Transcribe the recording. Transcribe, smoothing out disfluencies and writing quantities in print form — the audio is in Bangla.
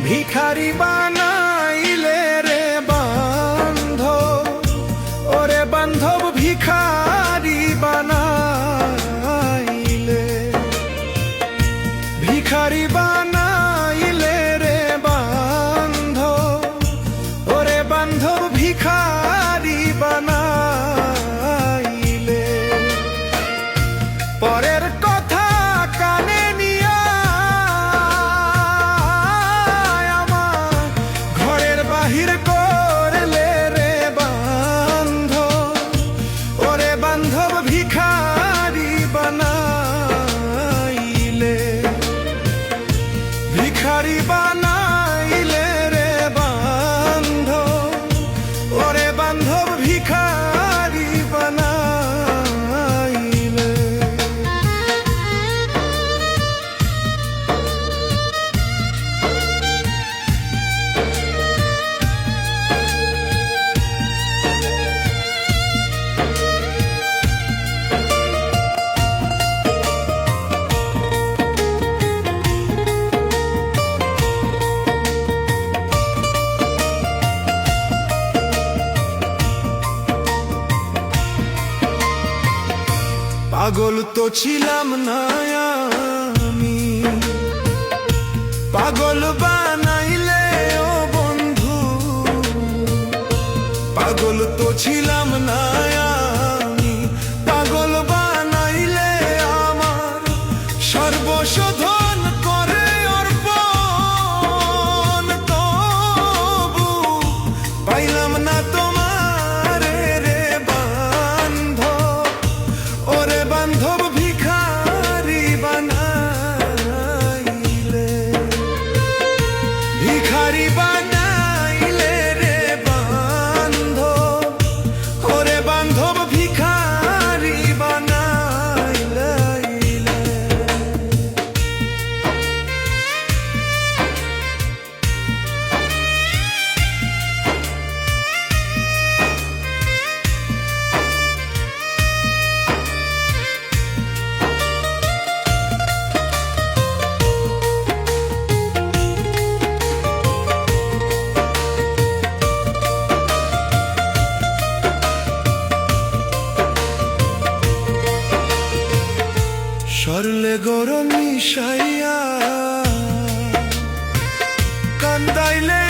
ভিখারি বানাইলে রে বান্ধব, ওরে বান্ধব ভিখারি বানাইলে, ভিখারি বানাইলে রে বান্ধব, ওরে বান্ধব ভিখারি বানাইলে। পরের কথা কানে নিয়া আমার ঘরের বাহির করলে রে বান্ধব, ওরে বান্ধব ভিখারি বানাইলে, ভিখারি বানাইলে রে বান্ধব, ওরে বান্ধব ভিখারি বানাইলে। পাগল তো ছিলাম না আমি, পাগল বানাইলে ও বন্ধু, পাগল তো ছিলাম না আমি, পাগল বানাইলে আমার সর্বশোধন করে অর্পণ, তবু পাইলাম না তোমার রে বান্ধব, ওরে বান্ধব ভিখারি বানাইলে, ভিখারি বানাইলে রে বান্ধব, ওরে বান্ধব ভিখারি বানাইলে। সরলে গরম মিশাইয়া কান্দাইলে